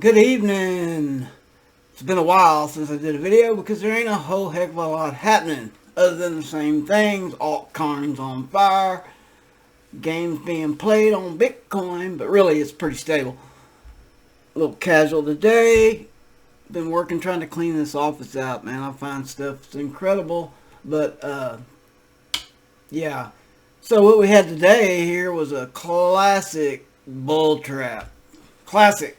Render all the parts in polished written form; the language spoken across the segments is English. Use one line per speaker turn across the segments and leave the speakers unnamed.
Good evening. It's been a while since I did a video because there ain't a whole heck of a lot happening other than the same things. Altcoins on fire, games being played on Bitcoin, but really it's pretty stable. A little casual today. Been working trying to clean this office out, man. I find stuff that's incredible, but yeah. So what we had today here was a classic bull trap. Classic.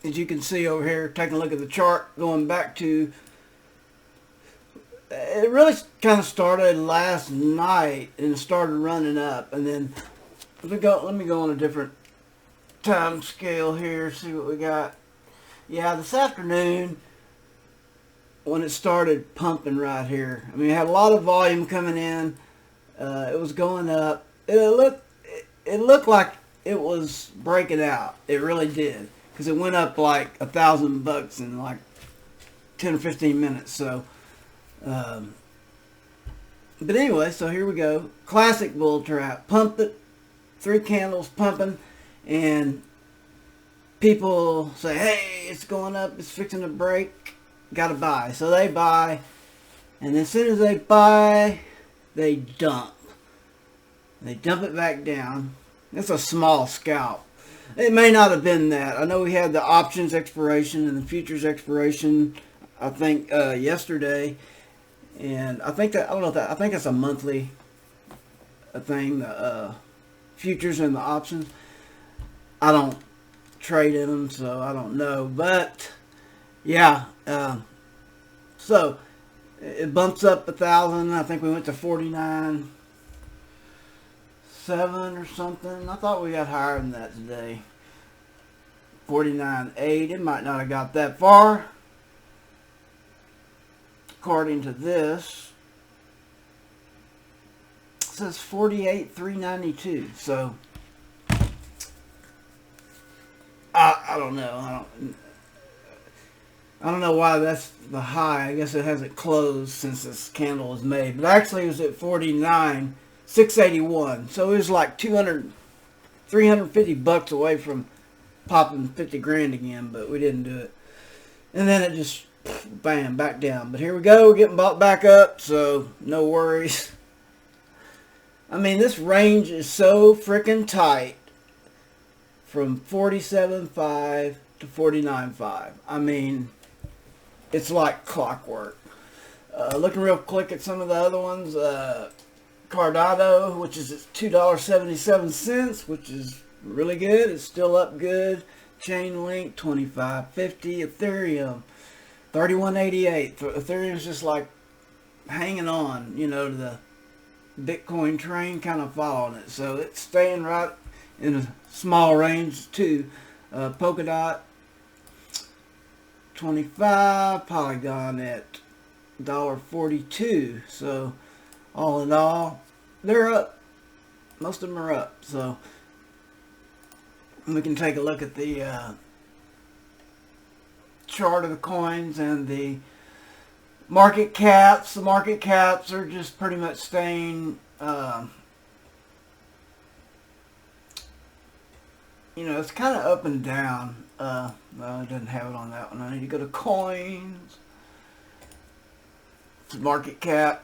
As you can see over here, taking a look at the chart, going back to, it really kind of started last night and started running up, and then let me go on a different time scale here, see what we got. Yeah, this afternoon when it started pumping right here, I mean, it had a lot of volume coming in. It was going up. It looked like it was breaking out. It really did. Because it went up like $1,000 in like 10 or 15 minutes. So, but anyway, so here we go. Classic bull trap. Pump it, 3 candles pumping, and people say, "Hey, it's going up. It's fixing to break. Got to buy." So they buy, and as soon as they buy, they dump. They dump it back down. It's a small scalp. It may not have been that. I know we had the options expiration and the futures expiration, I think, yesterday. And I think that, I don't know if that, I think that's a monthly thing, the futures and the options. I don't trade in them, so I don't know. But, yeah. So, it bumps up 1,000. I think we went to 49.7 or something. I thought we got higher than that today. 49.8. It might not have got that far. According to this, it says 48.392. So I don't know. I don't know why that's the high. I guess it hasn't closed since this candle was made. But actually it was at 49.681. So it was like 350 bucks away from popping 50 grand again, but we didn't do it. And then it just, bam, back down. But here we go, we're getting bought back up, so no worries. I mean, this range is so freaking tight from 47.5 to 49.5. I mean, it's like clockwork. Looking real quick at some of the other ones, Cardano, which is at $2.77, which is really good. It's still up good. Chainlink 25.50. Ethereum 31.88. Ethereum's just like hanging on, you know, to the Bitcoin train, kind of following it. So it's staying right in a small range too. Polkadot 25. Polygon at $1.42. So all in all, they're up. Most of them are up. So we can take a look at the chart of the coins and the market caps. The market caps are just pretty much staying, you know, it's kind of up and down. No, it doesn't have it on that one. I need to go to coins. It's market cap.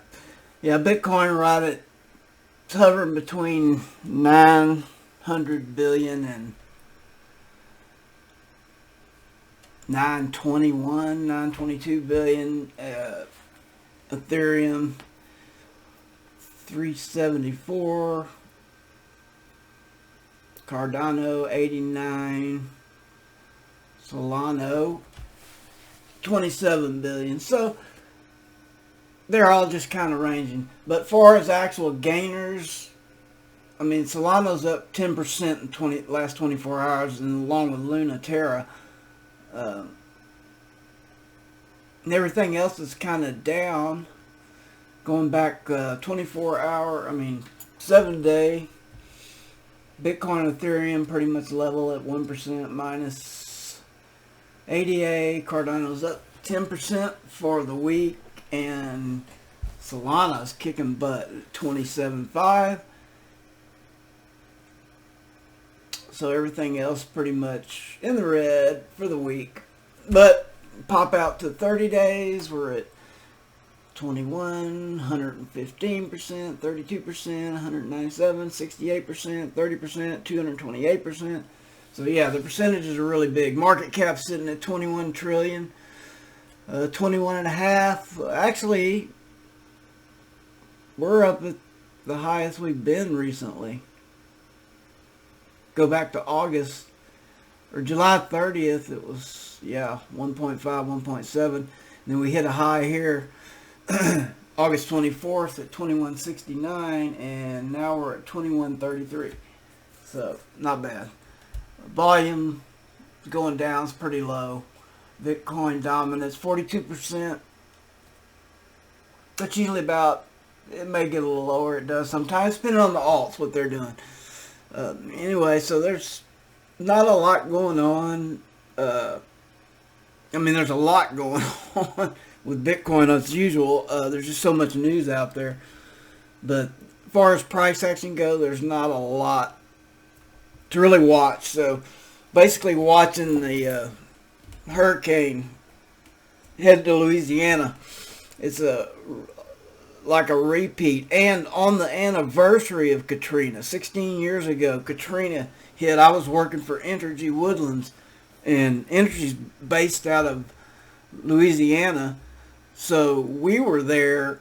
Yeah, Bitcoin right at, it's hovering between 900 billion and 921, 922 billion. Ethereum 374. Cardano 89. Solana 27 billion. So they're all just kind of ranging. But far as actual gainers, I mean, Solana's up 10% in last 24 hours, and along with Luna Terra. And everything else is kind of down. Going back 24 hour, I mean 7 day. Bitcoin and Ethereum pretty much level at 1% minus. ADA, Cardano's up 10% for the week. And Solana's kicking butt at 27.5. so everything else pretty much in the red for the week. But pop out to 30 days, we're at 21, 115%, 32%, 197, 68%, 30%, 228%. So yeah, the percentages are really big. Market cap sitting at 21 trillion, 21 and a half. Actually, we're up at the highest we've been recently. Go back to August or July 30th, it was 1.5, 1.7. And then we hit a high here August 24th at 2169, and now we're at 2133. So not bad. Volume going down is pretty low. Bitcoin dominance 42%. That's usually about, it may get a little lower, it does sometimes, depending on the alts, what they're doing. Anyway, so there's not a lot going on. There's a lot going on with Bitcoin as usual. There's just so much news out there. But as far as price action go, there's not a lot to really watch. So basically watching the hurricane head to Louisiana. It's like a repeat. And on the anniversary of Katrina, 16 years ago, Katrina hit. I was working for Entergy Woodlands, and Entergy's based out of Louisiana. So we were there,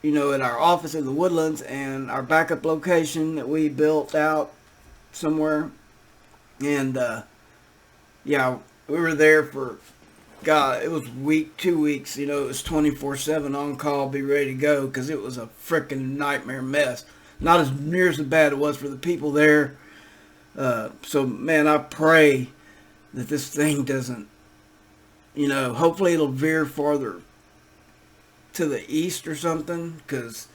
at our office in the Woodlands, and our backup location that we built out somewhere. And we were there for, God, it was 2 weeks. It was 24/7 on call, be ready to go, because it was a freaking nightmare mess. Not as near as bad it was for the people there. So man, I pray that this thing doesn't, hopefully it'll veer farther to the east or something, because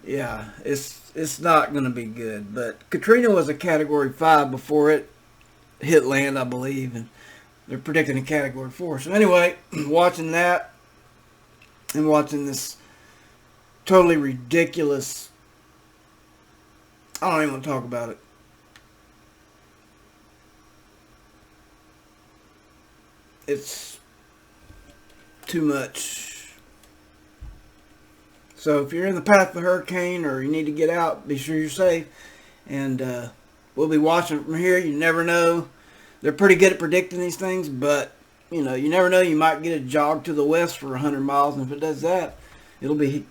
it's not going to be good. But Katrina was a Category 5 before it hit land, I believe, and they're predicting a Category 4. So anyway, watching that and watching this totally ridiculous, I don't even want to talk about it. It's too much. So if you're in the path of the hurricane or you need to get out, be sure you're safe. And we'll be watching from here. You never know. They're pretty good at predicting these things, but you never know. You might get a jog to the west for 100 miles, and if it does that, it'll be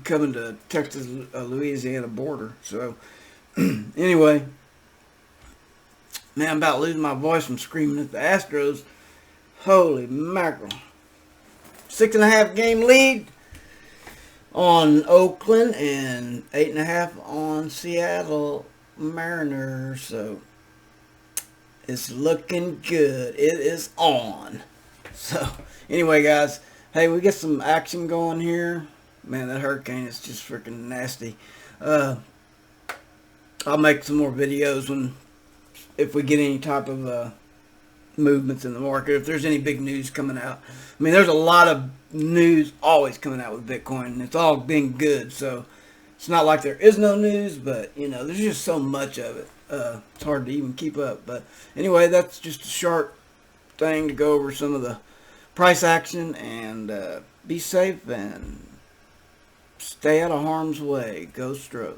coming to Texas, Louisiana border. So anyway, man, I'm about losing my voice from screaming at the Astros. Holy mackerel. 6.5 game lead on Oakland and 8.5 on Seattle Mariners. So it's looking good. It is on. So anyway, guys, hey, we get some action going here. Man, that hurricane is just freaking nasty. I'll make some more videos if we get any type of movements in the market, if there's any big news coming out. There's a lot of news always coming out with Bitcoin, and it's all been good. So it's not like there is no news, but there's just so much of it. It's hard to even keep up. But anyway, that's just a short thing to go over some of the price action, and be safe and stay out of harm's way. Go Stros.